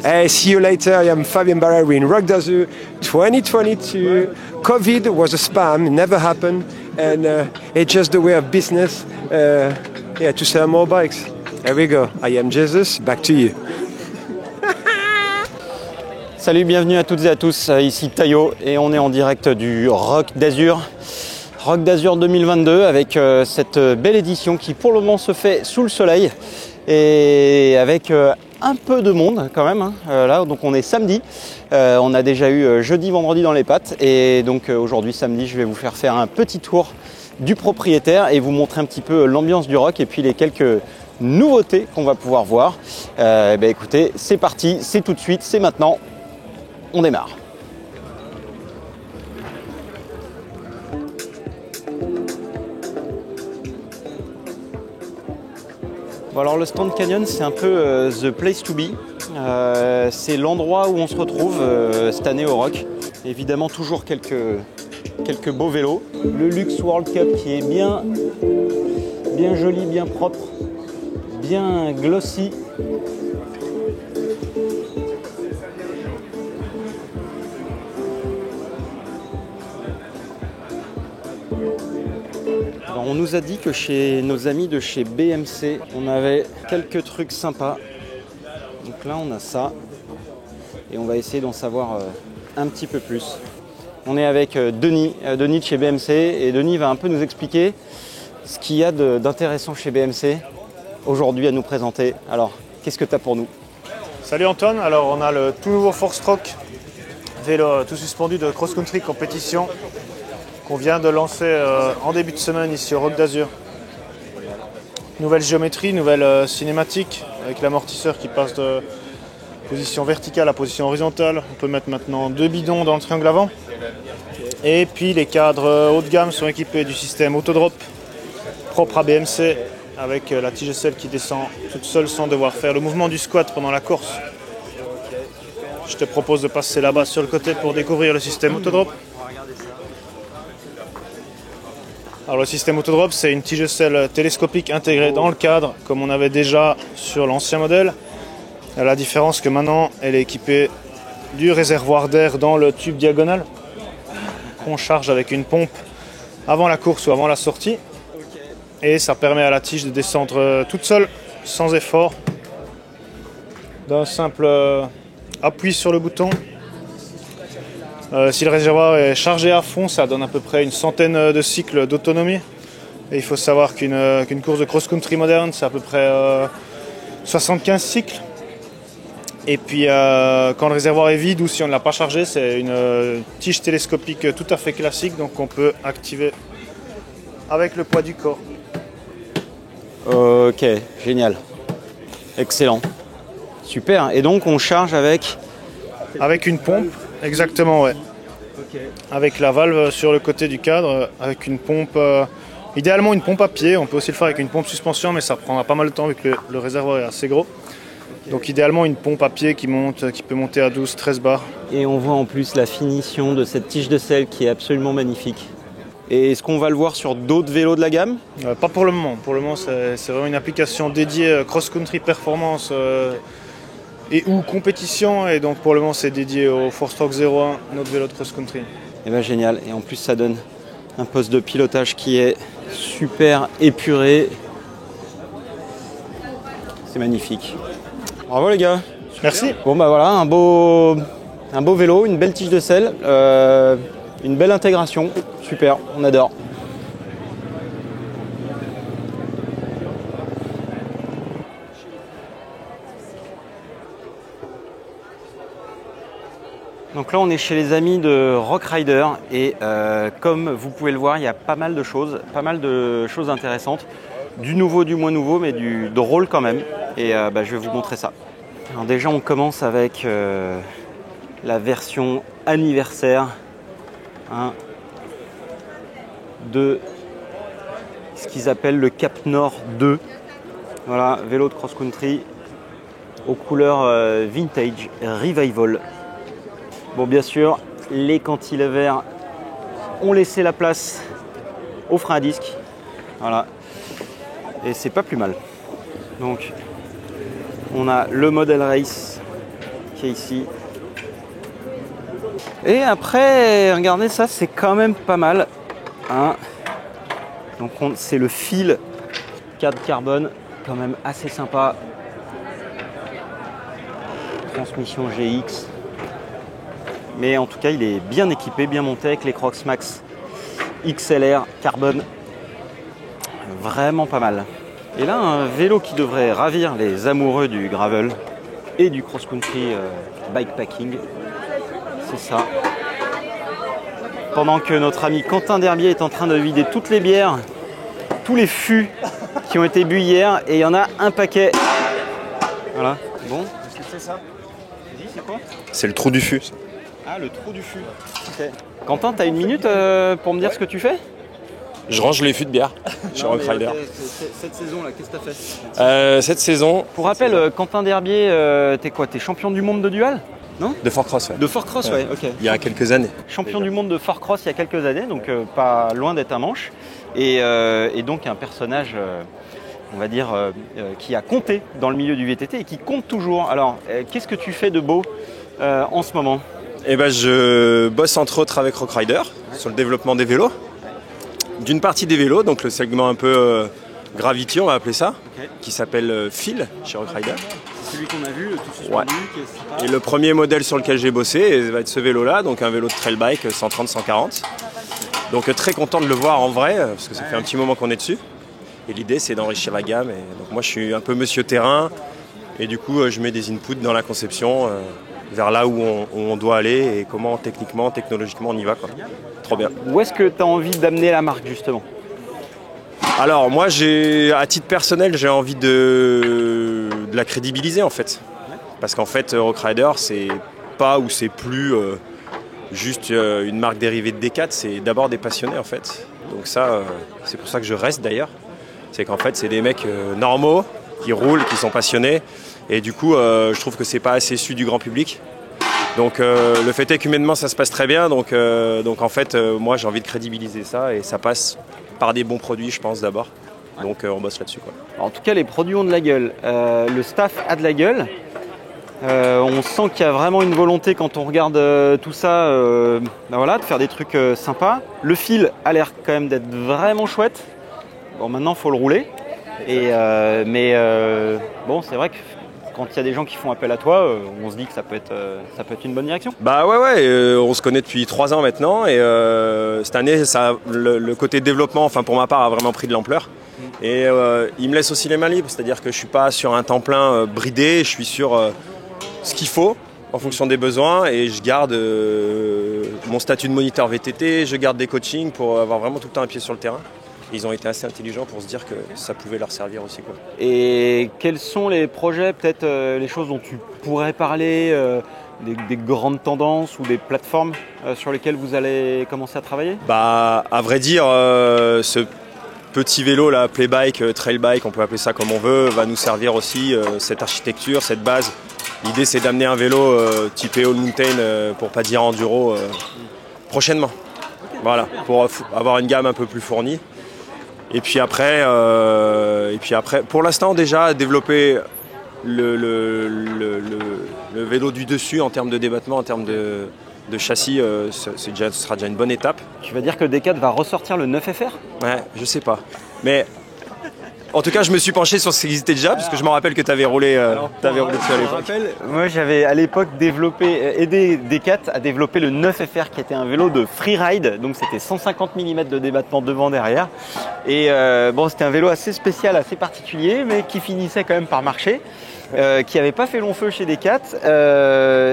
Hey, see you later. I am Fabien Barra. We're in Rock d'Azur 2022. COVID was a spam, it never happened, and it's just the way of business. To sell more bikes. There we go. I am Jesus. Back to you. Salut, bienvenue à toutes et à tous. Ici Tayo et on est en direct du Rock d'Azur. Rock d'Azur 2022 avec cette belle édition qui pour le moment se fait sous le soleil et avec un peu de monde quand même. Là, donc on est samedi. On a déjà eu jeudi, vendredi dans les pattes et donc aujourd'hui samedi, je vais vous faire un petit tour du propriétaire et vous montrer un petit peu l'ambiance du rock et puis les quelques nouveautés qu'on va pouvoir voir. Écoutez, c'est parti, c'est tout de suite, c'est maintenant. On démarre. Bon alors le stand Canyon c'est un peu the place to be. C'est l'endroit où on se retrouve cette année au Rock. Évidemment toujours quelques beaux vélos. Le Luxe World Cup qui est bien joli, bien propre, bien glossy. Alors, on nous a dit que chez nos amis de chez BMC, on avait quelques trucs sympas. Donc là, on a ça. Et on va essayer d'en savoir un petit peu plus. On est avec Denis de chez BMC. Et Denis va un peu nous expliquer ce qu'il y a d'intéressant chez BMC aujourd'hui à nous présenter. Alors, qu'est-ce que tu as pour nous? Salut Antoine, alors on a le tout nouveau Force Stroke, vélo tout suspendu de cross-country compétition qu'on vient de lancer en début de semaine ici au Rock d'Azur. Nouvelle géométrie, nouvelle cinématique avec l'amortisseur qui passe de position verticale à position horizontale. On peut mettre maintenant 2 bidons dans le triangle avant. Et puis les cadres haut de gamme sont équipés du système Autodrop propre à BMC avec la tige selle qui descend toute seule sans devoir faire le mouvement du squat pendant la course. Je te propose de passer là-bas sur le côté pour découvrir le système Autodrop. Alors le système Autodrop, c'est une tige selle télescopique intégrée dans le cadre, comme on avait déjà sur l'ancien modèle. La différence que maintenant, elle est équipée du réservoir d'air dans le tube diagonal, qu'on charge avec une pompe avant la course ou avant la sortie. Et ça permet à la tige de descendre toute seule, sans effort, d'un simple appui sur le bouton. Si le réservoir est chargé à fond, ça donne à peu près une centaine de cycles d'autonomie. Et il faut savoir qu'une course de cross-country moderne, c'est à peu près 75 cycles. Et puis quand le réservoir est vide ou si on ne l'a pas chargé, c'est une tige télescopique tout à fait classique, donc on peut activer avec le poids du corps. Ok, génial. Excellent. Super. Et donc on charge avec une pompe, exactement, ouais. Okay. Avec la valve sur le côté du cadre, avec une pompe, idéalement une pompe à pied. On peut aussi le faire avec une pompe suspension, mais ça prendra pas mal de temps vu que le réservoir est assez gros. Okay. Donc idéalement une pompe à pied qui peut monter à 12-13 bars. Et on voit en plus la finition de cette tige de selle qui est absolument magnifique. Et est-ce qu'on va le voir sur d'autres vélos de la gamme? Pas pour le moment. Pour le moment, c'est vraiment une application dédiée cross-country performance et ou compétition. Et donc pour le moment, c'est dédié au Force Stroke 01, notre vélo de cross-country. Et bien génial. Et en plus, ça donne un poste de pilotage qui est super épuré. C'est magnifique. Bravo les gars. Merci. Bon bah voilà, un beau vélo, une belle tige de selle, une belle intégration. Super, on adore. Donc là on est chez les amis de Rock Rider et comme vous pouvez le voir, il y a pas mal de choses intéressantes. Du nouveau, du moins nouveau, mais du drôle quand même. Et je vais vous montrer ça. Alors déjà on commence avec la version anniversaire de ce qu'ils appellent le Cap Nord 2. Voilà, vélo de cross-country aux couleurs vintage revival. Bon, bien sûr, les cantilevers ont laissé la place aux freins à disque. Voilà, et c'est pas plus mal. Donc, on a le modèle race qui est ici. Et après, regardez ça, c'est quand même pas mal. Hein. Donc c'est le fil cadre carbone, quand même assez sympa. Transmission GX. Mais en tout cas, il est bien équipé, bien monté avec les Crocs Max XLR carbone. Vraiment pas mal. Et là, un vélo qui devrait ravir les amoureux du gravel et du cross-country bikepacking. C'est ça. Pendant que notre ami Quentin Derbier est en train de vider toutes les bières, tous les fûts qui ont été bu hier, et il y en a un paquet. Voilà. Bon, qu'est-ce que c'est ça? Vas-y, c'est quoi? C'est le trou du fût. Ah, le trou du fût. Okay. Quentin, t'as une minute pour me dire ce que tu fais? Je range les fûts de bière chez Rock Rider. Cette saison-là, qu'est-ce que t'as fait? Cette saison... Pour rappel, Quentin Derbier, t'es quoi? T'es champion du monde de dual? Non? De Fort Cross, ouais. De Fort Cross, ouais, ok. Il y a quelques années. Champion du monde de Fort Cross il y a quelques années, donc pas loin d'être un manche. Et donc un personnage, on va dire, qui a compté dans le milieu du VTT et qui compte toujours. Alors, qu'est-ce que tu fais de beau en ce moment? Eh ben, je bosse entre autres avec Rock Rider sur le développement des vélos. D'une partie des vélos, donc le segment un peu Gravity, on va appeler ça, qui s'appelle Phil chez Rock Rider. C'est celui qu'on a vu, le tout suspendu, qui est sympa. Et le premier modèle sur lequel j'ai bossé va être ce vélo-là, donc un vélo de trail bike 130-140. Donc très content de le voir en vrai, parce que ça fait un petit moment qu'on est dessus. Et l'idée, c'est d'enrichir la gamme. Et donc moi, je suis un peu monsieur terrain, et du coup, je mets des inputs dans la conception vers là où on doit aller et comment techniquement, technologiquement on y va, quoi. Trop bien. Où est-ce que tu as envie d'amener la marque justement? Alors moi, à titre personnel, j'ai envie de la crédibiliser en fait. Parce qu'en fait, Rock Rider, c'est pas ou c'est plus juste une marque dérivée de D4, c'est d'abord des passionnés en fait. Donc ça, c'est pour ça que je reste d'ailleurs. C'est qu'en fait, c'est des mecs normaux, qui roulent, qui sont passionnés. Et du coup, je trouve que c'est pas assez su du grand public. Donc le fait est qu'humainement, ça se passe très bien. Donc en fait, moi, j'ai envie de crédibiliser ça. Et ça passe par des bons produits, je pense, d'abord. Donc on bosse là-dessus, quoi. En tout cas, les produits ont de la gueule. Le staff a de la gueule. On sent qu'il y a vraiment une volonté quand on regarde tout ça, voilà, de faire des trucs sympas. Le fil a l'air quand même d'être vraiment chouette. Bon, maintenant, il faut le rouler. Bon, c'est vrai que quand il y a des gens qui font appel à toi, on se dit que ça peut être une bonne direction. Bah ouais, on se connaît depuis 3 ans maintenant. Et cette année, le côté développement, enfin pour ma part, a vraiment pris de l'ampleur. Et il me laisse aussi les mains libres. C'est-à-dire que je ne suis pas sur un temps plein bridé, je suis sur... ce qu'il faut en fonction des besoins et je garde mon statut de moniteur VTT, je garde des coachings pour avoir vraiment tout le temps un pied sur le terrain. Ils ont été assez intelligents pour se dire que ça pouvait leur servir aussi, quoi. Et quels sont les projets, peut-être les choses dont tu pourrais parler, des grandes tendances ou des plateformes sur lesquelles vous allez commencer à travailler? Bah, à vrai dire, ce petit vélo là, playbike, trailbike, on peut appeler ça comme on veut, va nous servir aussi, cette architecture, cette base. L'idée, c'est d'amener un vélo typé All Mountain, pour pas dire enduro, prochainement. Voilà, pour avoir une gamme un peu plus fournie. Et puis après, pour l'instant déjà, développer le vélo du dessus en termes de débattement, en termes de châssis, ce sera déjà une bonne étape. Tu vas dire que D4 va ressortir le 9FR? Ouais, je sais pas. Mais en tout cas, je me suis penché sur ce qui existait déjà, parce que je me rappelle que tu avais roulé dessus à l'époque. Moi, j'avais à l'époque aidé D4 à développer le 9FR, qui était un vélo de freeride. Donc, c'était 150 mm de débattement devant-derrière. Et bon, c'était un vélo assez spécial, assez particulier, mais qui finissait quand même par marcher. Qui n'avait pas fait long feu chez D4.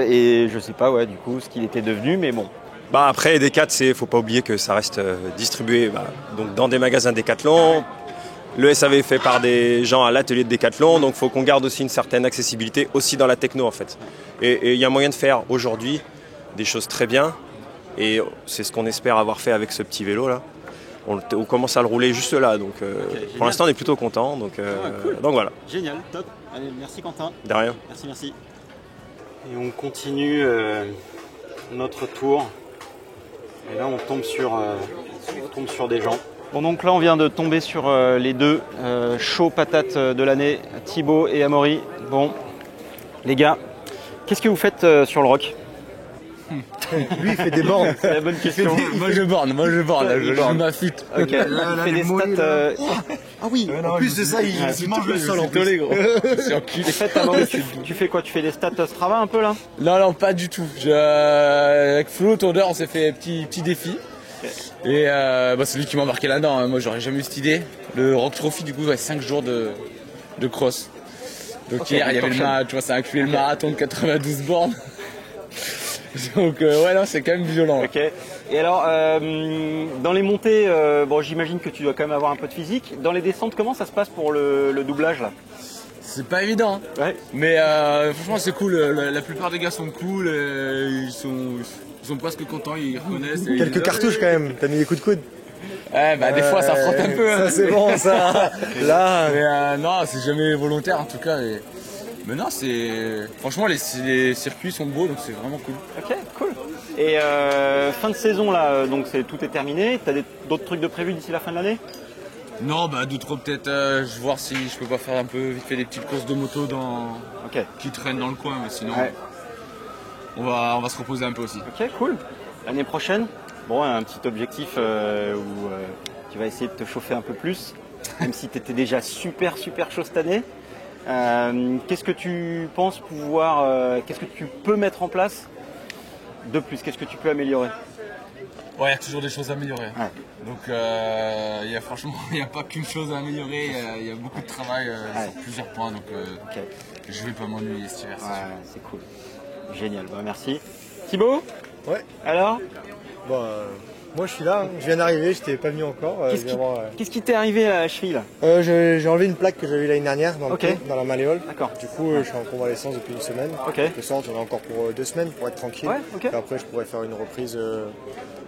Et je sais pas, ouais, du coup, ce qu'il était devenu, mais bon. Bah après, D4, faut pas oublier que ça reste distribué donc dans des magasins Decathlon. Le SAV est fait par des gens à l'atelier de Decathlon, donc il faut qu'on garde aussi une certaine accessibilité aussi dans la techno en fait. Et il y a moyen de faire aujourd'hui des choses très bien, et c'est ce qu'on espère avoir fait avec ce petit vélo là. On commence à le rouler juste là, donc pour l'instant on est plutôt content, donc, cool. Donc voilà. Génial, top. Allez, merci Quentin. De rien. Merci. Et on continue notre tour. Et là on tombe sur des gens. Bon, donc là on vient de tomber sur les deux chauds patates de l'année, Thibaut et Amaury. Bon, les gars, Qu'est-ce que vous faites sur le rock? Lui, il fait des bornes. C'est la bonne question. Moi je borne, je m'affûte. Ok, il fait des stats. Ah oui, en plus de ça, il mange le sol en plus. Désolé, gros. C'est enculé. En fait, Amaury, tu fais quoi? Tu fais des stats Strava un peu là? Non, pas du tout. Avec Flo, Tonder, on s'est fait petit défi. Et c'est lui qui m'a embarqué là-dedans. Hein. Moi, j'aurais jamais eu cette idée. Le Rock Trophy, du coup, 5 jours de cross. Donc hier, il y avait le marathon, tu vois, ça a inclus le marathon de 92 bornes. Donc ouais, non, c'est quand même violent. Ok. Et alors, dans les montées, j'imagine que tu dois quand même avoir un peu de physique. Dans les descentes, comment ça se passe pour le doublage là? C'est pas évident, hein. Ouais. Mais franchement, c'est cool. La plupart des gars sont cool. Ils sont presque contents, ils reconnaissent. Quelques cartouches quand même, t'as mis des coups de coude. Ouais, des fois ça frotte un peu. Ça c'est bon ça. Là. Mais non, c'est jamais volontaire en tout cas. Mais non, franchement les circuits sont beaux, donc c'est vraiment cool. Ok, cool. Et fin de saison là, donc tout est terminé. T'as d'autres trucs de prévu d'ici la fin de l'année? Non, d'autres peut-être. Je vais voir si je peux pas faire un peu vite fait des petites courses de moto qui traînent dans le coin, mais sinon on va se reposer un peu aussi. Ok, cool. L'année prochaine, un petit objectif où tu vas essayer de te chauffer un peu plus, même si tu étais déjà super chaud cette année. Qu'est-ce que tu penses qu'est-ce que tu peux mettre en place de plus? Qu'est-ce que tu peux améliorer? Ouais, il y a toujours des choses à améliorer. Ouais. Donc franchement, il n'y a pas qu'une chose à améliorer, il y a beaucoup de travail sur plusieurs points, donc je vais pas m'ennuyer cet hiver. Ouais, c'est cool. Génial, merci. Thibaut? Ouais. Alors? Moi je suis là, je viens d'arriver, je t'ai pas venu encore. Qu'est-ce qui t'est arrivé à la cheville là? J'ai enlevé une plaque que j'avais eu l'année dernière dans le pied, dans la malléole. D'accord. Du coup, je suis en convalescence depuis une semaine. Ok. De sorte, j'en ai encore pour 2 semaines pour être tranquille. Ouais, ok. Et après, je pourrais faire une reprise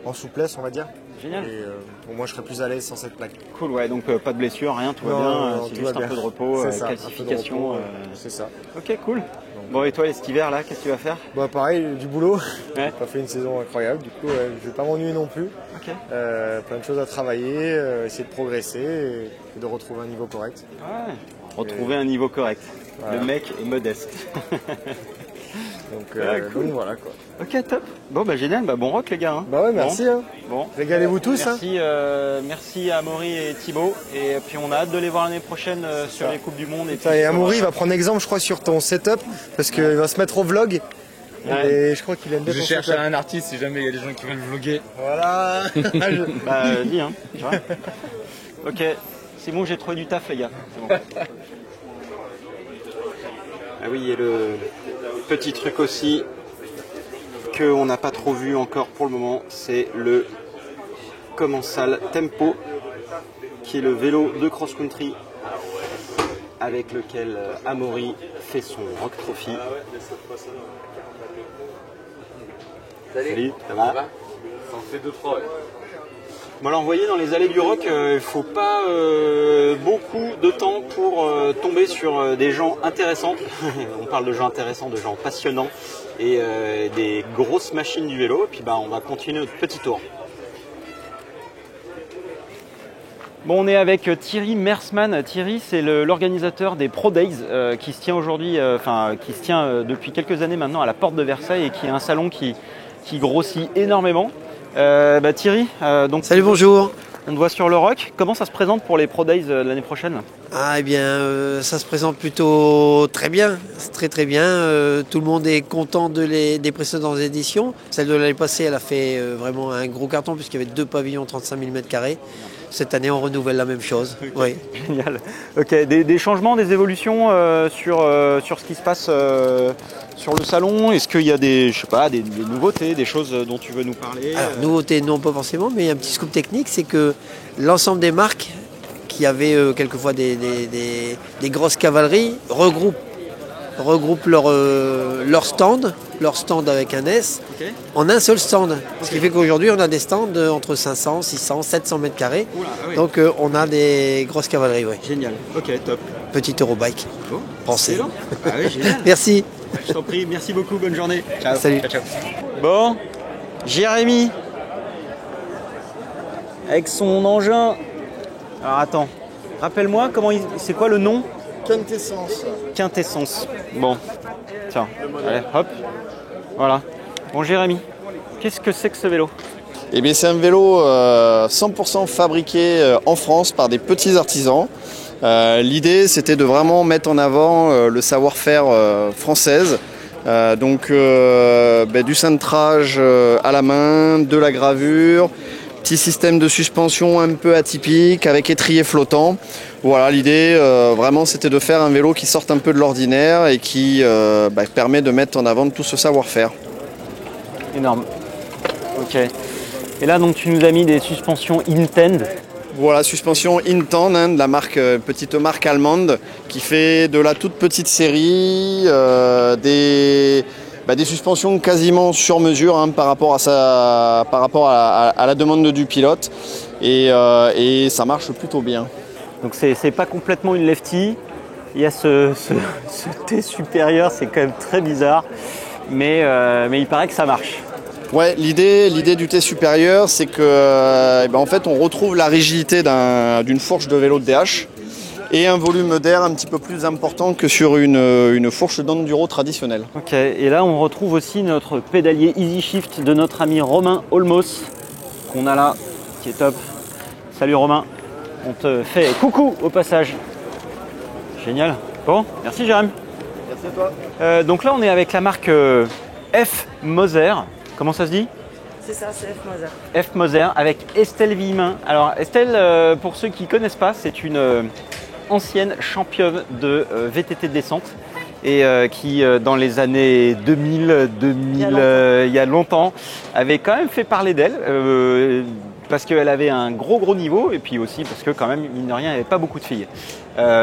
en souplesse, on va dire. Génial. Et au moins, je serais plus à l'aise sans cette plaque. Cool, ouais, donc pas de blessure, rien, tout va bien, c'est juste un peu de repos, calcification. C'est ça. Ok, cool. Bon, et toi, cet hiver là, qu'est-ce que tu vas faire? Pareil, du boulot. Ouais. J'ai pas fait une saison incroyable, du coup, je vais pas m'ennuyer non plus. Ok. Plein de choses à travailler, essayer de progresser et de retrouver un niveau correct. Ouais. Retrouver un niveau correct. Voilà. Le mec est modeste. Donc, cool. donc voilà quoi. Ok, top. Bon, génial, bon rock les gars. Hein. Bah ouais, merci. Bon. Régalez-vous tous. Merci, merci à Amaury et Thibaut. Et puis on a hâte de les voir l'année prochaine sur les Coupes du Monde. Et Amaury va prendre exemple, je crois, sur ton setup parce qu'il va se mettre au vlog. Ouais. Et je crois qu'il aime bien. Je cherche un artiste si jamais il y a des gens qui veulent vlogger. Voilà. Dis, hein. Tu vois. Ok, c'est bon, j'ai trouvé du taf les gars. C'est bon. Ah oui, et le petit truc aussi qu'on n'a pas trop vu encore pour le moment, c'est le Commensal Tempo, qui est le vélo de cross-country avec lequel Amaury fait son Rock Trophy. Salut, ça va? Ça en fait 2-3, ouais. Bon alors, vous voyez, dans les allées du rock, il ne faut pas beaucoup de temps pour tomber sur des gens intéressants. On parle de gens intéressants, de gens passionnants et des grosses machines du vélo. Et puis on va continuer notre petit tour. Bon, on est avec Thierry Mersman. Thierry, c'est l'organisateur des Pro Days qui se tient aujourd'hui, qui se tient depuis quelques années maintenant à la porte de Versailles et qui est un salon qui grossit énormément. Thierry, donc salut, bonjour. On te voit sur le rock. Comment ça se présente pour les Pro Days l'année prochaine? Ah, eh bien, ça se présente plutôt très bien, très bien. Tout le monde est content des précédentes éditions. Celle de l'année passée, elle a fait vraiment un gros carton puisqu'il y avait 2 pavillons 35 000 m². Cette année, on renouvelle la même chose. Okay. Oui. Génial. Ok, des changements, des évolutions sur ce qui se passe sur le salon. Est-ce qu'il y a des nouveautés, des choses dont tu veux nous parler? Alors, nouveautés, non, pas forcément, mais un petit scoop technique, c'est que l'ensemble des marques qui avaient quelquefois des grosses cavaleries regroupent leur stand avec un S, okay, en un seul stand. Ce qui fait qu'aujourd'hui, on a des stands entre 500, 600, 700 m². Oula, ah oui. Donc, on a des grosses cavaleries. Ouais. Génial. Ok, top. Petit Eurobike. Bon, français. Ah oui, génial. Merci. Je t'en prie, merci beaucoup, bonne journée. Ciao. Salut. Ciao. Bon, Jérémy, avec son engin. Alors attends, rappelle-moi, c'est quoi le nom? Quintessence. Quintessence. Bon, tiens, allez, hop, voilà. Bon, Jérémy, qu'est-ce que c'est que ce vélo? Eh bien, c'est un vélo 100% fabriqué en France par des petits artisans. L'idée, c'était de vraiment mettre en avant le savoir-faire française. Du cintrage à la main, de la gravure, petit système de suspension un peu atypique avec étrier flottant. Voilà, l'idée vraiment c'était de faire un vélo qui sorte un peu de l'ordinaire et qui permet de mettre en avant tout ce savoir-faire. Énorme. Ok. Et là donc tu nous as mis des suspensions Intend. Voilà, suspension Intend, de la petite marque allemande qui fait de la toute petite série, des suspensions quasiment sur mesure par rapport à la demande du pilote et ça marche plutôt bien. Donc c'est pas complètement une lefty, il y a ce T supérieur, c'est quand même très bizarre, mais il paraît que ça marche. Ouais, l'idée du T supérieur, c'est que en fait, on retrouve la rigidité d'une fourche de vélo de DH et un volume d'air un petit peu plus important que sur une fourche d'enduro traditionnelle. Ok, et là on retrouve aussi notre pédalier Easy Shift de notre ami Romain Olmos, qu'on a là, qui est top. Salut Romain, on te fait coucou au passage. Génial. Bon, merci Jérém. Merci à toi. Donc là on est avec la marque F Moser. Comment ça se dit? C'est ça, c'est F Moser. F Moser avec Estelle Villemin. Alors Estelle, pour ceux qui ne connaissent pas, c'est une ancienne championne de VTT de descente et qui dans les années 2000, il y a longtemps, avait quand même fait parler d'elle parce qu'elle avait un gros niveau et puis aussi parce que quand même, mine de rien, il n'y avait pas beaucoup de filles.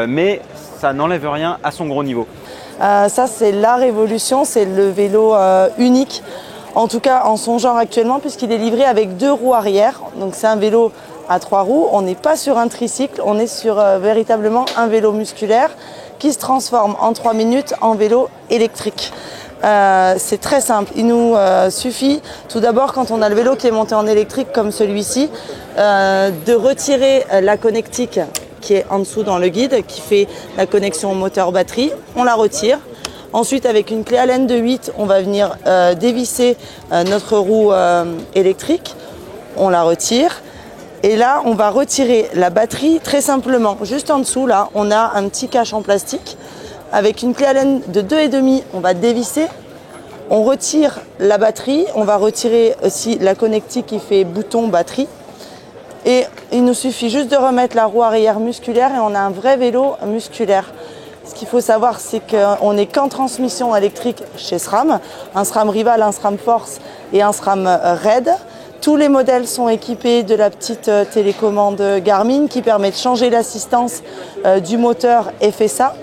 Mais ça n'enlève rien à son gros niveau. Ça, c'est la révolution, c'est le vélo unique. En tout cas, en son genre actuellement, puisqu'il est livré avec 2 roues arrière. Donc c'est un vélo à 3 roues. On n'est pas sur un tricycle, on est sur véritablement un vélo musculaire qui se transforme en 3 minutes en vélo électrique. C'est très simple. Il nous suffit, tout d'abord, quand on a le vélo qui est monté en électrique comme celui-ci, de retirer la connectique qui est en dessous dans le guide, qui fait la connexion moteur-batterie. On la retire. Ensuite, avec une clé Allen de 8, on va venir dévisser notre roue électrique. On la retire. Et là, on va retirer la batterie très simplement. Juste en dessous, là, on a un petit cache en plastique. Avec une clé Allen de 2,5, on va dévisser. On retire la batterie. On va retirer aussi la connectique qui fait bouton batterie. Et il nous suffit juste de remettre la roue arrière musculaire et on a un vrai vélo musculaire. Ce qu'il faut savoir, c'est qu'on n'est qu'en transmission électrique chez SRAM, un SRAM Rival, un SRAM Force et un SRAM Red. Tous les modèles sont équipés de la petite télécommande Garmin qui permet de changer l'assistance du moteur FSA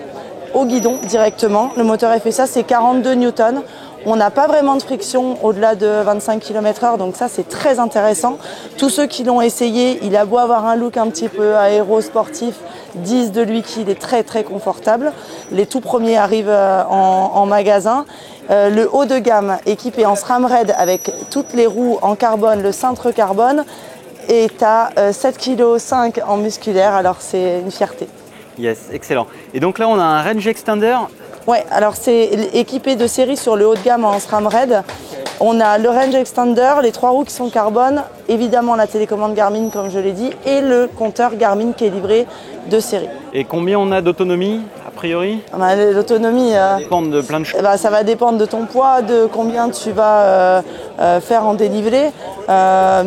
au guidon directement. Le moteur FSA, c'est 42 Newtons. On n'a pas vraiment de friction au-delà de 25 km/h, donc ça c'est très intéressant. Tous ceux qui l'ont essayé, il a beau avoir un look un petit peu aéro-sportif, disent de lui qu'il est très très confortable. Les tout premiers arrivent en magasin. Le haut de gamme équipé en SRAM Red avec toutes les roues en carbone, le cintre carbone, est à 7,5 kg en musculaire, alors c'est une fierté. Yes, excellent. Et donc là on a un range extender. Ouais, alors c'est équipé de série sur le haut de gamme en SRAM Red. On a le range extender, les 3 roues qui sont carbone, évidemment la télécommande Garmin comme je l'ai dit, et le compteur Garmin qui est livré de série. Et combien on a d'autonomie a priori? L'autonomie, ça dépend de plein de choses. Ça va dépendre de ton poids, de combien tu vas faire en dénivelé. Tu as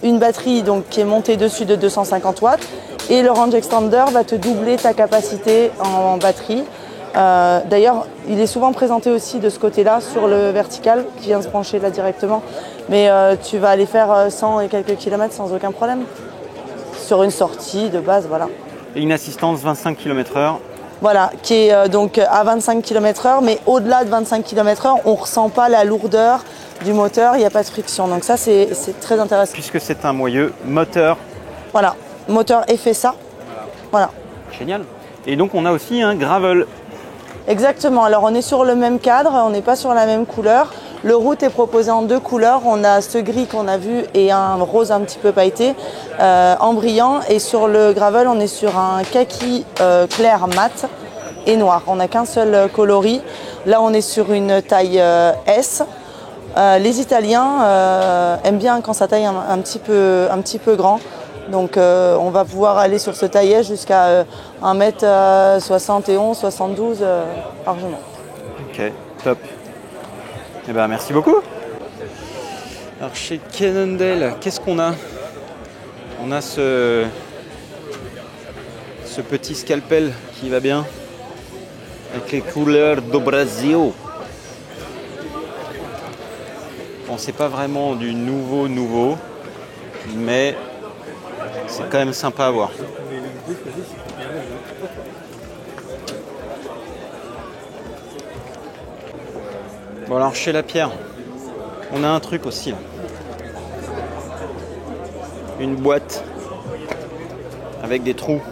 une batterie donc, qui est montée dessus de 250 watts et le range extender va te doubler ta capacité en batterie. D'ailleurs, il est souvent présenté aussi de ce côté-là sur le vertical qui vient se brancher là directement. Mais tu vas aller faire 100 et quelques kilomètres sans aucun problème. Sur une sortie de base, voilà. Et une assistance 25 km/h. Voilà, qui est donc à 25 km/h, mais au-delà de 25 km/h, on ne ressent pas la lourdeur du moteur, il n'y a pas de friction. Donc ça, c'est très intéressant. Puisque c'est un moyeu moteur. Voilà, moteur FSA. Voilà. Génial. Et donc on a aussi un gravel. Exactement, alors on est sur le même cadre, on n'est pas sur la même couleur. Le route est proposé en 2 couleurs. On a ce gris qu'on a vu et un rose un petit peu pailleté en brillant. Et sur le gravel, on est sur un kaki clair mat et noir. On n'a qu'un seul coloris. Là, on est sur une taille S. Les Italiens aiment bien quand ça taille un petit peu grand. Donc on va pouvoir aller sur ce taillet jusqu'à 1m71, 72 largement. Ok, top. Eh ben, merci beaucoup. Alors chez Cannondale, qu'est-ce qu'on a? On a ce petit scalpel qui va bien avec les couleurs do Brasil. Bon, c'est pas vraiment du nouveau, mais c'est quand même sympa à voir. Bon alors chez Lapierre, on a un truc aussi là. Une boîte avec des trous.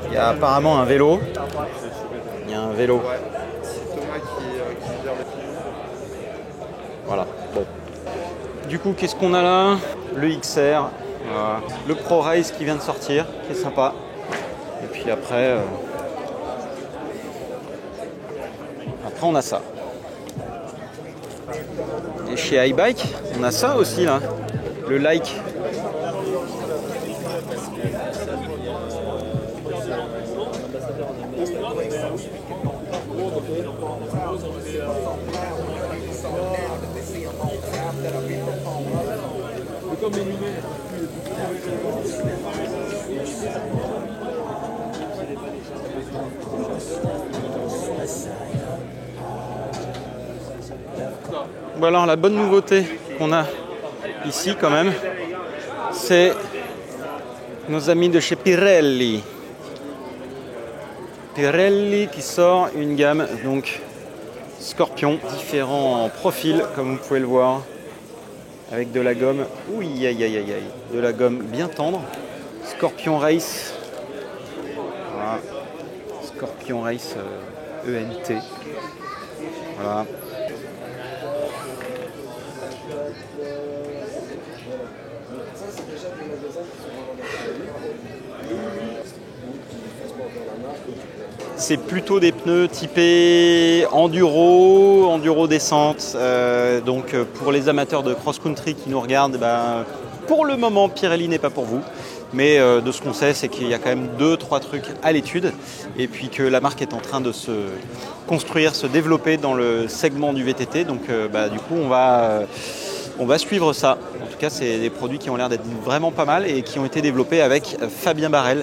Il y a apparemment un vélo. Il y a un vélo. Voilà. Bon. Du coup, qu'est-ce qu'on a là? Le XR, le Pro Race qui vient de sortir, qui est sympa. Et puis après on a ça. Et chez iBike, on a ça aussi là, le Like. Bon alors la bonne nouveauté qu'on a ici quand même, c'est nos amis de chez Pirelli. Pirelli qui sort une gamme donc Scorpion, différents profils comme vous pouvez le voir, avec de la gomme, de la gomme bien tendre. Scorpion Race, voilà. Scorpion Race ENT, voilà. C'est plutôt des pneus typés enduro descente. Donc pour les amateurs de cross-country qui nous regardent, pour le moment Pirelli n'est pas pour vous. Mais de ce qu'on sait, c'est qu'il y a quand même 2-3 trucs à l'étude. Et puis que la marque est en train de se construire, se développer dans le segment du VTT. Donc du coup on va suivre ça. En tout cas, c'est des produits qui ont l'air d'être vraiment pas mal et qui ont été développés avec Fabien Barel.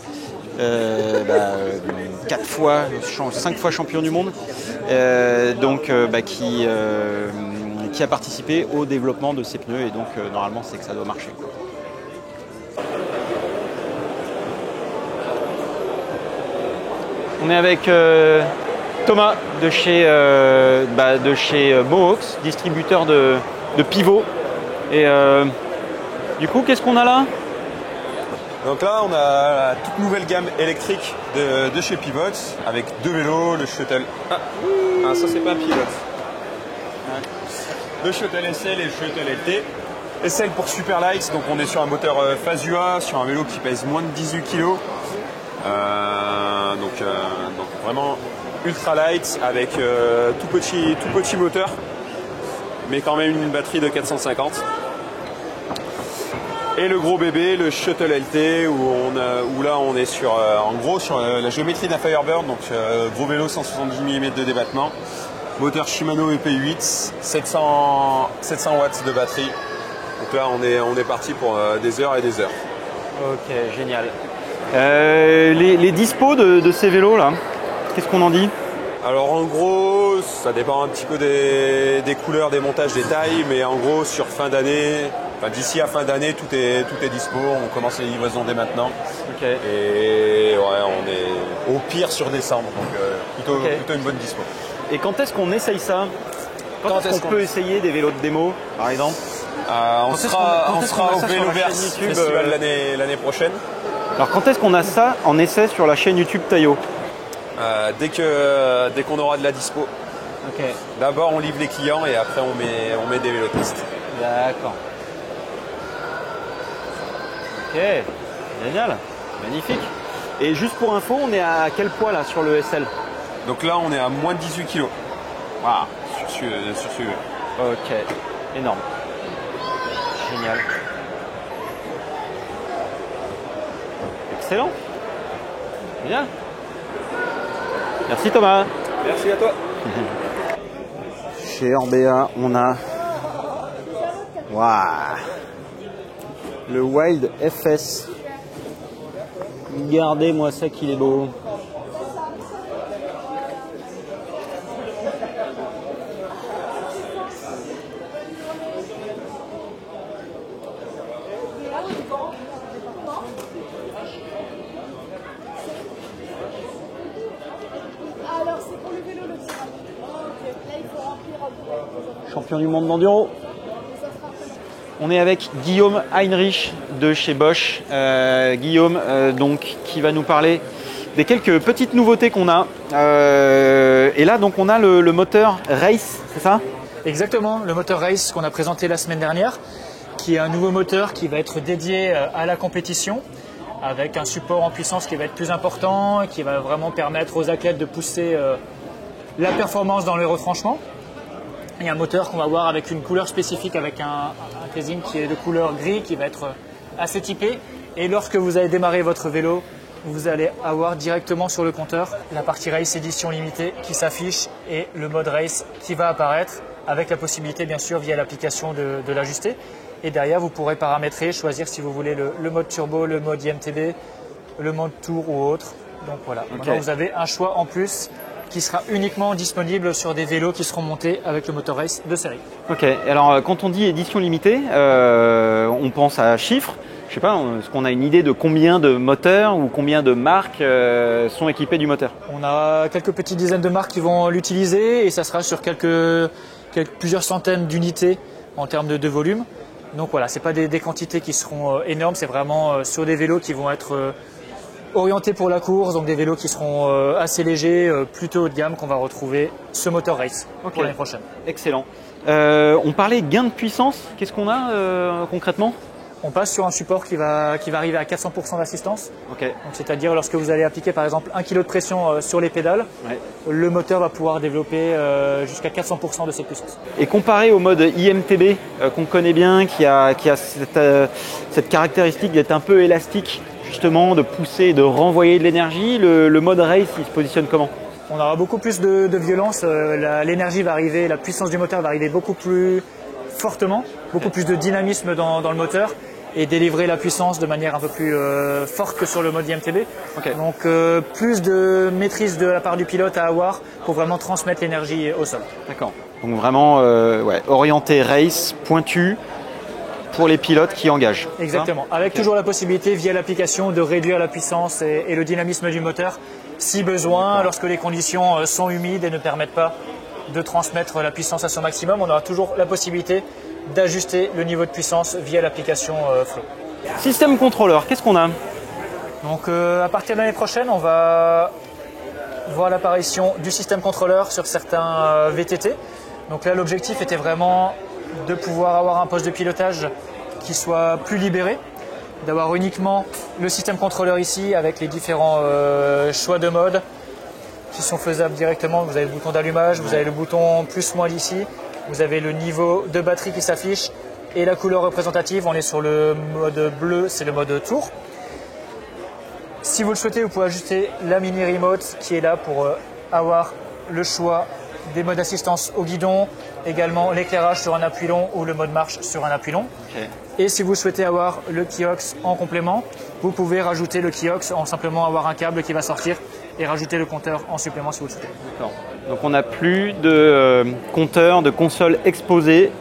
5 fois champion du monde, qui a participé au développement de ces pneus et donc normalement c'est que ça doit marcher. On est avec Thomas de chez Mohawks, distributeur de pivots. Et du coup, qu'est-ce qu'on a là? Donc là, on a la toute nouvelle gamme électrique de chez Pivots avec 2 vélos, le Shuttle. Ça c'est pas un Pivot. Le Shuttle SL et le Shuttle LT. SL pour Super Light, donc on est sur un moteur Fazua, sur un vélo qui pèse moins de 18 kg. Donc vraiment ultra light avec tout petit moteur, mais quand même une batterie de 450. Et le gros bébé, le Shuttle LT, où là on est sur, en gros sur la géométrie d'un Firebird, donc gros vélo 170 mm de débattement, moteur Shimano EP8, 700 watts de batterie. Donc là on est parti pour des heures et des heures. Ok, génial. Les dispos de ces vélos là, qu'est-ce qu'on en dit? Alors en gros, ça dépend un petit peu des couleurs, des montages, des tailles, mais en gros sur fin d'année, d'ici à fin d'année, tout est dispo. On commence les livraisons dès maintenant. Okay. Et ouais, on est au pire sur décembre, donc plutôt une bonne dispo. Et quand est-ce qu'on essaye ça? Quand est-ce qu'on peut essayer des vélos de démo, par exemple? On sera au Vélo Verse Festival l'année prochaine. Alors quand est-ce qu'on a ça en essai sur la chaîne YouTube Taillot? Dès qu'on aura de la dispo. Ok. D'abord, on livre les clients et après, on met des vélos tests. D'accord. Ok, génial, magnifique. Et juste pour info, on est à quel poids là sur le SL? Donc là, on est à moins de 18 kg. Voilà, sur ce vélo. Ok, énorme. Génial. Excellent. Génial. Merci Thomas. Merci à toi. Chez Orbea, on a waouh, le Wild FS. Regardez-moi ça qu'il est beau. Champion du monde d'enduro. On est avec Guillaume Heinrich de chez Bosch. Guillaume, donc, qui va nous parler des quelques petites nouveautés qu'on a. Et là, donc, on a le moteur Race, c'est ça? Exactement, le moteur Race qu'on a présenté la semaine dernière, qui est un nouveau moteur qui va être dédié à la compétition, avec un support en puissance qui va être plus important, qui va vraiment permettre aux athlètes de pousser la performance dans les retranchements. Il y a un moteur qu'on va voir avec une couleur spécifique, avec un casing qui est de couleur gris, qui va être assez typé. Et lorsque vous allez démarrer votre vélo, vous allez avoir directement sur le compteur la partie Race édition limitée qui s'affiche et le mode Race qui va apparaître, avec la possibilité bien sûr via l'application de l'ajuster. Et derrière, vous pourrez paramétrer, choisir si vous voulez le mode turbo, le mode IMTB, le mode tour ou autre. Donc voilà, maintenant vous avez un choix en plus qui sera uniquement disponible sur des vélos qui seront montés avec le moteur Race de série. Ok, alors quand on dit édition limitée, on pense à chiffres. Je sais pas, est-ce qu'on a une idée de combien de moteurs ou combien de marques sont équipées du moteur? On a quelques petites dizaines de marques qui vont l'utiliser et ça sera sur plusieurs centaines d'unités en termes de volume. Donc voilà, ce n'est pas des quantités qui seront énormes, c'est vraiment sur des vélos qui vont être orientés pour la course, donc des vélos qui seront assez légers, plutôt haut de gamme, qu'on va retrouver ce moteur Race pour l'année prochaine. Excellent. On parlait gain de puissance, qu'est-ce qu'on a concrètement? On passe sur un support qui va arriver à 400% d'assistance. C'est-à-dire lorsque vous allez appliquer par exemple 1 kg de pression sur les pédales, le moteur va pouvoir développer jusqu'à 400% de cette puissance. Et comparé au mode IMTB qu'on connaît bien, qui a cette caractéristique d'être un peu élastique, justement de pousser et de renvoyer de l'énergie, le mode Race il se positionne comment? On aura beaucoup plus de violence, l'énergie va arriver, la puissance du moteur va arriver beaucoup plus fortement, beaucoup plus de dynamisme dans le moteur et délivrer la puissance de manière un peu plus forte que sur le mode IMTB. Donc plus de maîtrise de la part du pilote à avoir pour vraiment transmettre l'énergie au sol. D'accord. Donc vraiment orienté race, pointu pour les pilotes qui engagent. Exactement. Avec toujours la possibilité via l'application de réduire la puissance et le dynamisme du moteur si besoin, lorsque les conditions sont humides et ne permettent pas de transmettre la puissance à son maximum. On aura toujours la possibilité d'ajuster le niveau de puissance via l'application Flow. Système contrôleur, qu'est-ce qu'on a? Donc à partir de l'année prochaine, on va voir l'apparition du système contrôleur sur certains VTT. Donc là, l'objectif était vraiment de pouvoir avoir un poste de pilotage qui soit plus libéré, d'avoir uniquement le système contrôleur ici avec les différents choix de mode qui sont faisables directement. Vous avez le bouton d'allumage, vous avez le bouton plus-moins ici, vous avez le niveau de batterie qui s'affiche et la couleur représentative. On est sur le mode bleu, c'est le mode tour. Si vous le souhaitez, vous pouvez ajuster la mini remote qui est là pour avoir le choix des modes d'assistance au guidon, également l'éclairage sur un appui long ou le mode marche sur un appui long. Et si vous souhaitez avoir le Kiox en complément, vous pouvez rajouter le Kiox en simplement avoir un câble qui va sortir et rajouter le compteur en supplément si vous le souhaitez. Donc on n'a plus de compteur, de console exposée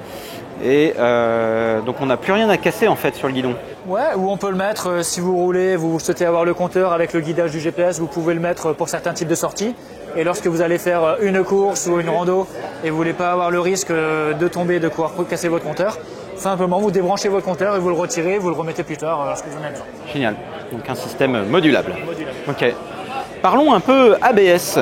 et donc on n'a plus rien à casser en fait sur le guidon. Ouais, ou on peut le mettre si vous roulez, vous souhaitez avoir le compteur avec le guidage du GPS, vous pouvez le mettre pour certains types de sorties. Et lorsque vous allez faire une course ou une rando et vous ne voulez pas avoir le risque de tomber, de pouvoir casser votre compteur, simplement vous débranchez votre compteur et vous le retirez, vous le remettez plus tard lorsque vous en avez besoin. Génial, donc un système modulable. Ok. Parlons un peu ABS.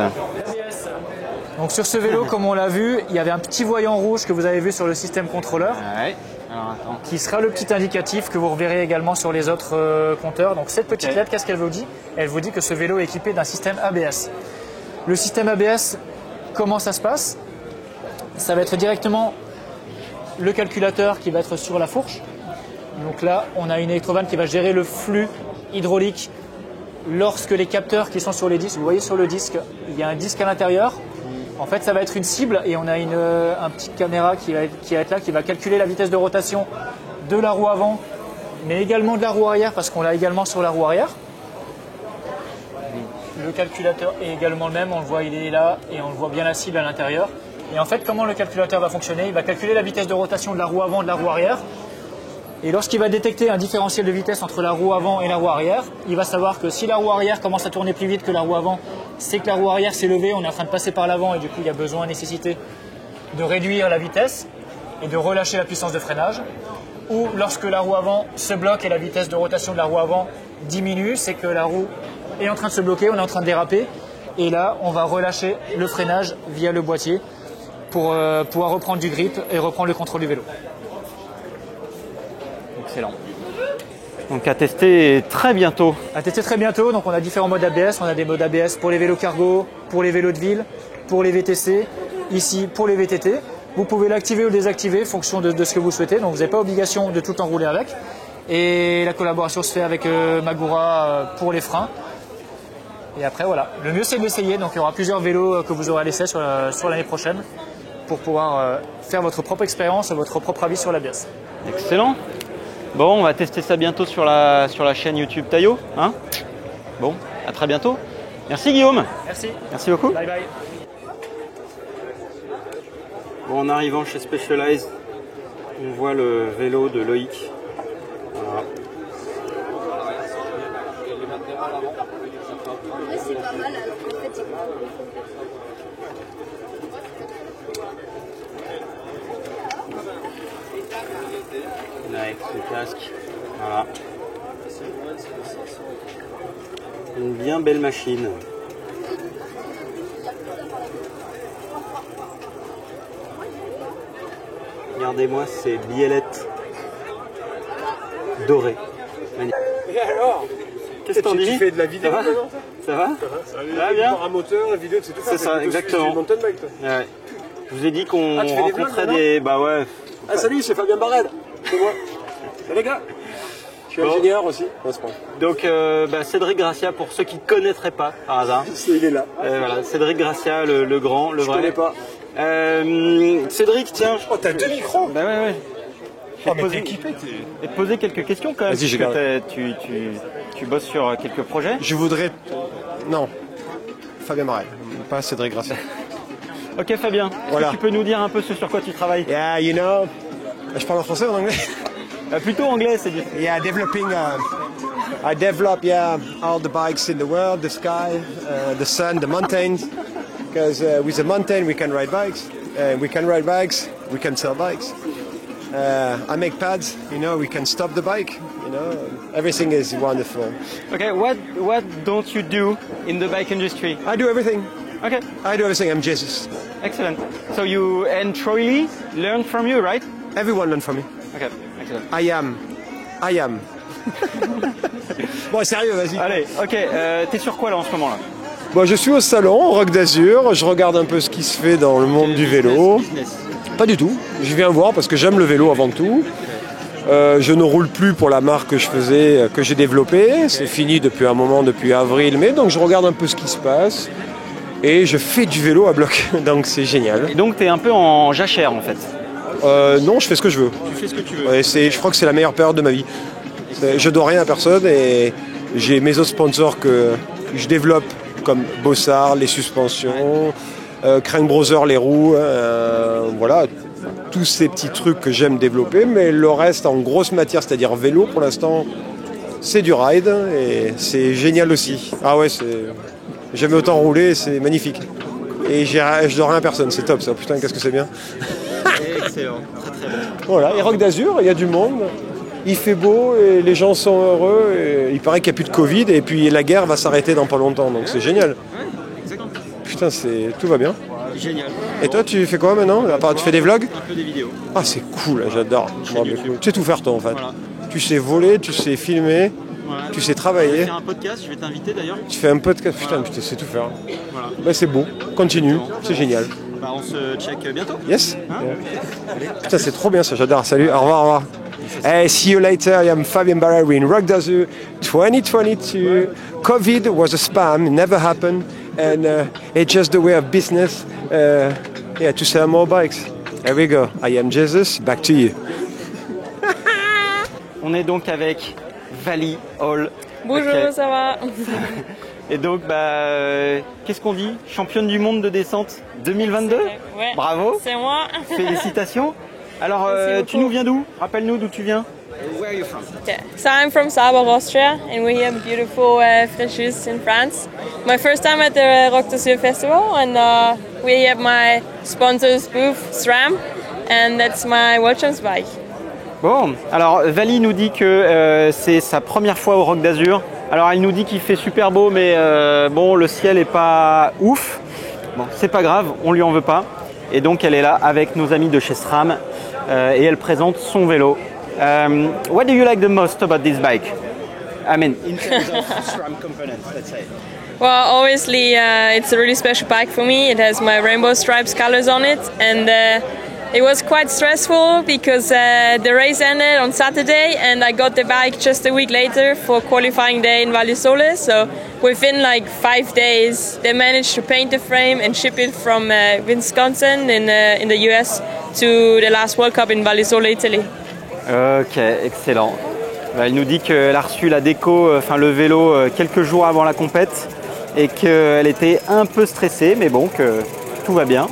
Donc sur ce vélo, comme on l'a vu, il y avait un petit voyant rouge que vous avez vu sur le système contrôleur. Ouais. Alors, attends. Qui sera le petit indicatif que vous reverrez également sur les autres compteurs. Donc cette petite lettre, qu'est-ce qu'elle vous dit? Elle vous dit que ce vélo est équipé d'un système ABS. Le système ABS, comment ça se passe? Ça va être directement le calculateur qui va être sur la fourche. Donc là, on a une électrovanne qui va gérer le flux hydraulique lorsque les capteurs qui sont sur les disques, vous voyez sur le disque, il y a un disque à l'intérieur. En fait, ça va être une cible et on a un petit caméra qui va être là, qui va calculer la vitesse de rotation de la roue avant, mais également de la roue arrière, parce qu'on l'a également sur la roue arrière. Le calculateur est également le même, on le voit, il est là, et on le voit bien la cible à l'intérieur. Et en fait, comment le calculateur va fonctionner? Il va calculer la vitesse de rotation de la roue avant et de la roue arrière. Et lorsqu'il va détecter un différentiel de vitesse entre la roue avant et la roue arrière, il va savoir que si la roue arrière commence à tourner plus vite que la roue avant, c'est que la roue arrière s'est levée, on est en train de passer par l'avant et du coup il y a besoin, nécessité de réduire la vitesse et de relâcher la puissance de freinage. Ou lorsque la roue avant se bloque et la vitesse de rotation de la roue avant diminue, c'est que la roue est en train de se bloquer, on est en train de déraper. Et là, on va relâcher le freinage via le boîtier pour pouvoir reprendre du grip et reprendre le contrôle du vélo. Excellent. Donc à tester très bientôt. À tester très bientôt, donc on a différents modes ABS. On a des modes ABS pour les vélos cargo, pour les vélos de ville, pour les VTC, ici pour les VTT. Vous pouvez l'activer ou le désactiver en fonction de ce que vous souhaitez. Donc vous n'avez pas obligation de tout le temps rouler avec. Et la collaboration se fait avec Magura pour les freins. Et après voilà, le mieux c'est de l'essayer. Donc il y aura plusieurs vélos que vous aurez à l'essai sur l'année prochaine pour pouvoir faire votre propre expérience et votre propre avis sur l'ABS. Excellent. Bon, on va tester ça bientôt sur la chaîne YouTube Taillot. Hein, bon, à très bientôt. Merci Guillaume. Merci. Merci beaucoup. Bye bye. Bon, en arrivant chez Specialized, on voit le vélo de Loïc. Voilà. C'est pas mal, alors en fait, Avec ce casque, voilà. Une bien belle machine. Regardez-moi ces biellettes dorées. Et alors? Qu'est-ce que t'en dis? Tu fais de la vidéo maintenant? Ça va? Ça va bien. Un moteur, la vidéo, c'est tout ça. C'est ça, exactement. Du mountain bike, toi. Ouais. Je vous ai dit qu'on tu fais rencontrait des vlogs, des... Bah ouais. Ah salut, c'est Fabien Barred. C'est moi. Salut les gars. Je suis ingénieur aussi. Donc Cédric Gracia, pour ceux qui ne connaîtraient pas par hasard. Il est là. Voilà, Cédric Gracia, le grand, le vrai. Je connais pas. Cédric, tiens. Oh, t'as 2 micros. Bah ouais. Oh, mais t'es équipé, Et te poser quelques questions quand même. Vas-y, parce que tu bosses sur quelques projets. Je voudrais... Non. Fabien Barred, pas Cédric Gracia. Ok Fabien, est-ce que tu peux nous dire un peu ce sur quoi tu travailles? Yeah, you know... Je parle en français ou en anglais? Plutôt anglais, c'est dit. Yeah, developing... I develop, all the bikes in the world, the sky, the sun, the mountains. Because with the mountain we can ride bikes. We can ride bikes, we can sell bikes. I make pads, we can stop the bike, everything is wonderful. Okay, what don't you do in the bike industry? I do everything. Okay. I do everything, I'm Jesus. Excellent. So you and Troy learn from you, right? Everyone learn from me. Okay, excellent. I am. Bon, sérieux, vas-y. Allez, ok, t'es sur quoi là en ce moment là? Bon, je suis au salon, Rock d'Azur, je regarde un peu ce qui se fait dans le monde du vélo. Business. Pas du tout, je viens voir parce que j'aime le vélo avant tout. Je ne roule plus pour la marque que je faisais, que j'ai développée. C'est fini depuis un moment, depuis avril-mai, donc je regarde un peu ce qui se passe. Et je fais du vélo à bloc, donc c'est génial. Et donc t'es un peu en jachère en fait? Non, je fais ce que je veux. Tu fais ce que tu veux. Ouais, je crois que c'est la meilleure période de ma vie. Je dois rien à personne et j'ai mes autres sponsors que je développe comme Bossard, les suspensions, Crank Brothers, les roues, voilà, tous ces petits trucs que j'aime développer, mais le reste en grosse matière, c'est-à-dire vélo pour l'instant, c'est du ride et c'est génial aussi. Ah ouais, j'ai jamais autant roulé, c'est magnifique. Et je dois rien à personne, c'est top ça, putain qu'est-ce que c'est bien. Excellent, très très bon. Voilà, et Rock d'Azur, il y a du monde. Il fait beau et les gens sont heureux. Et il paraît qu'il n'y a plus de Covid et puis la guerre va s'arrêter dans pas longtemps, donc c'est génial. Putain, tout va bien. Génial. Et toi, tu fais quoi maintenant? À part, tu fais des vlogs? Un peu des vidéos. Ah, c'est cool, j'adore. Bon, YouTube. tu sais tout faire, toi, en fait. Voilà. Tu sais voler, tu sais filmer, Voilà. tu sais Je vais travailler. faire un podcast, je vais t'inviter d'ailleurs. Tu fais un podcast, putain, tu sais tout faire. Voilà. Bah, c'est beau, continue, c'est génial. Bah, on se check bientôt. Yes? Hein? Putain, c'est trop bien ça, j'adore. Salut, au revoir, au revoir. Hey, see you later. I am Fabien Barreri in Rock d'Azur 2022. COVID was a spam, it never happened, and it's just the way of business. Yeah, to sell more bikes. Here we go. I am Jesus. Back to you. On est donc avec Vali Hall. Bonjour, Ok. ça va? Et donc, qu'est-ce qu'on dit? Championne du monde de descente 2022. Ouais, Bravo. c'est moi. Félicitations. Alors, Merci tu beaucoup. nous viens d'où? Rappelle-nous d'où tu viens. Where are you from? Okay. So I'm from Saarburg, Austria, and we're here in beautiful Fréjus in France. My first time at the Rock d'Azur Festival, and we're here at my sponsor's booth, SRAM, and that's my World Champs bike. Bon, alors Vali nous dit que c'est sa première fois au Rock d'Azur. Alors elle nous dit qu'il fait super beau, mais bon, le ciel est pas ouf. Bon, c'est pas grave, on lui en veut pas. Et donc elle est là avec nos amis de chez SRAM et elle présente son vélo. What do you like the most about this bike? I mean, in terms of SRAM components, let's say. Well, obviously, it's a really special bike for me. It has my rainbow stripes colors on it, and it was quite stressful because the race ended on Saturday, and I got the bike just a week later for qualifying day in Val di Sole. So within like 5 days, they managed to paint the frame and ship it from Wisconsin in the US to the last World Cup in Val di Sole, Italy. Ok, excellent. Elle nous dit qu'elle a reçu la déco, enfin le vélo, quelques jours avant la compète et qu'elle était un peu stressée, mais bon, que tout va bien.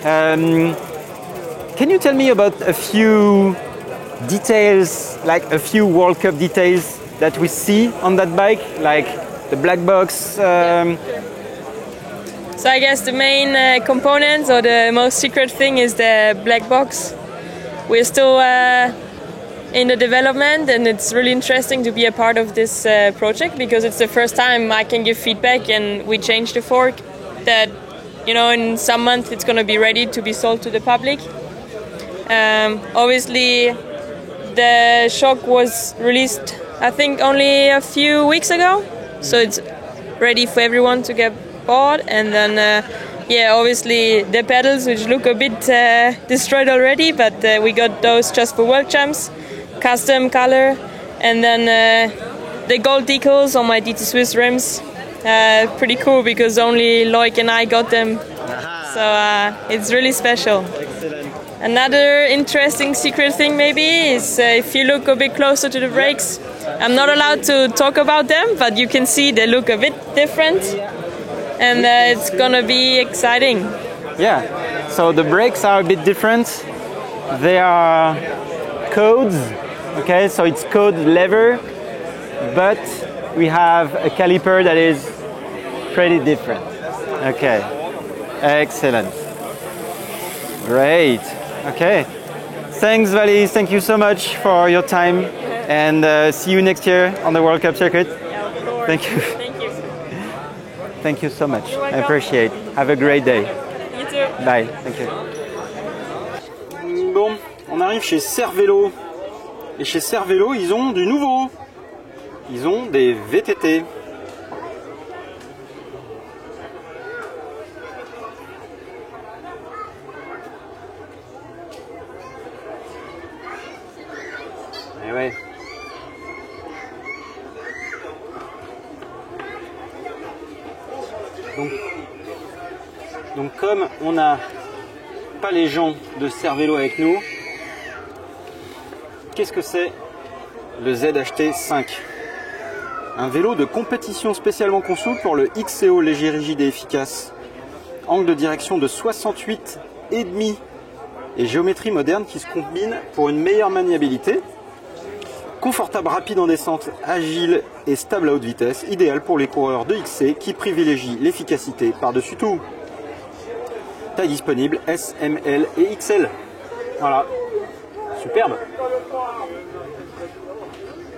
Can you tell me about a few details, like a few World Cup details that we see on that bike, like the black box? So I guess the main components or the most secret thing is the black box. We're still in the development, and it's really interesting to be a part of this project because it's the first time I can give feedback, and we changed the fork that, you know, in some months it's going to be ready to be sold to the public. Obviously the shock was released I think only a few weeks ago, so it's ready for everyone to get bought. And then yeah, obviously the pedals, which look a bit destroyed already, but we got those just for World Champs, custom color. And then the gold decals on my DT Swiss rims, pretty cool because only Loic and I got them, so it's really special. Another interesting secret thing maybe is if you look a bit closer to the brakes, I'm not allowed to talk about them, but you can see they look a bit different, and it's gonna be exciting. Yeah, so the brakes are a bit different. They are codes, okay, so it's code lever, but we have a caliper that is pretty different. Okay, excellent. Great. Okay. Thanks, Vali. Thank you so much for your time, and see you next year on the World Cup circuit. Thank you. Thank you. Thank you so much. I appreciate. Have a great day. You too. Bye. Thank you. Bon, on arrive chez Cervélo. Et chez Cervélo, ils ont du nouveau. Ils ont des VTT. Et ouais. Donc comme on n'a pas les gens de Cervélo avec nous, qu'est-ce que c'est le ZHT5? Un vélo de compétition spécialement conçu pour le XCO léger, rigide et efficace. Angle de direction de 68,5 et géométrie moderne qui se combine pour une meilleure maniabilité. Confortable, rapide en descente, agile et stable à haute vitesse, idéal pour les coureurs de XC qui privilégient l'efficacité par-dessus tout. Taille disponible S, M, L et XL. Voilà. Superbe.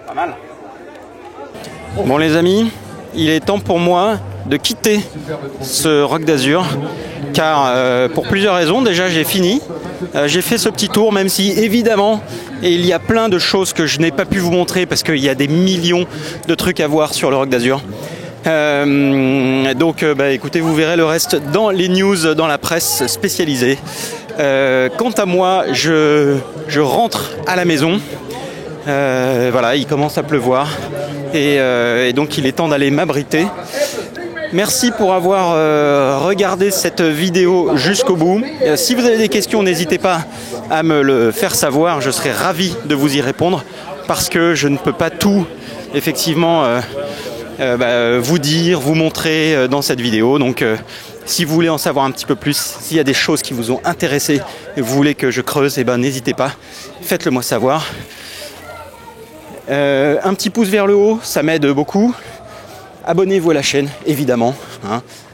Pas mal. Bon les amis, il est temps pour moi de quitter ce Rock d'Azur car pour plusieurs raisons. Déjà, j'ai fini. J'ai fait ce petit tour, même si évidemment, il y a plein de choses que je n'ai pas pu vous montrer parce qu'il y a des millions de trucs à voir sur le Roc d'Azur. Donc écoutez, vous verrez le reste dans les news, dans la presse spécialisée. Quant à moi, je rentre à la maison. Voilà, il commence à pleuvoir et donc il est temps d'aller m'abriter. Merci pour avoir regardé cette vidéo jusqu'au bout. Si vous avez des questions, n'hésitez pas à me le faire savoir. Je serai ravi de vous y répondre parce que je ne peux pas tout effectivement vous dire, vous montrer dans cette vidéo. Donc si vous voulez en savoir un petit peu plus, s'il y a des choses qui vous ont intéressé et vous voulez que je creuse, n'hésitez pas, faites-le moi savoir. Un petit pouce vers le haut, ça m'aide beaucoup. Abonnez-vous à la chaîne, évidemment.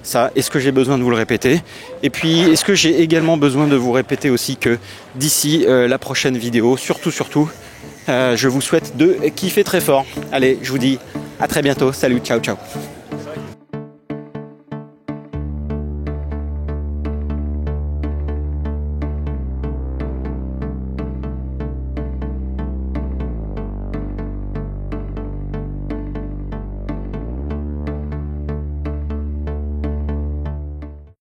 Ça, est-ce que j'ai besoin de vous le répéter? Et puis, est-ce que j'ai également besoin de vous répéter aussi que d'ici la prochaine vidéo, surtout, je vous souhaite de kiffer très fort. Allez, je vous dis à très bientôt. Salut, ciao, ciao.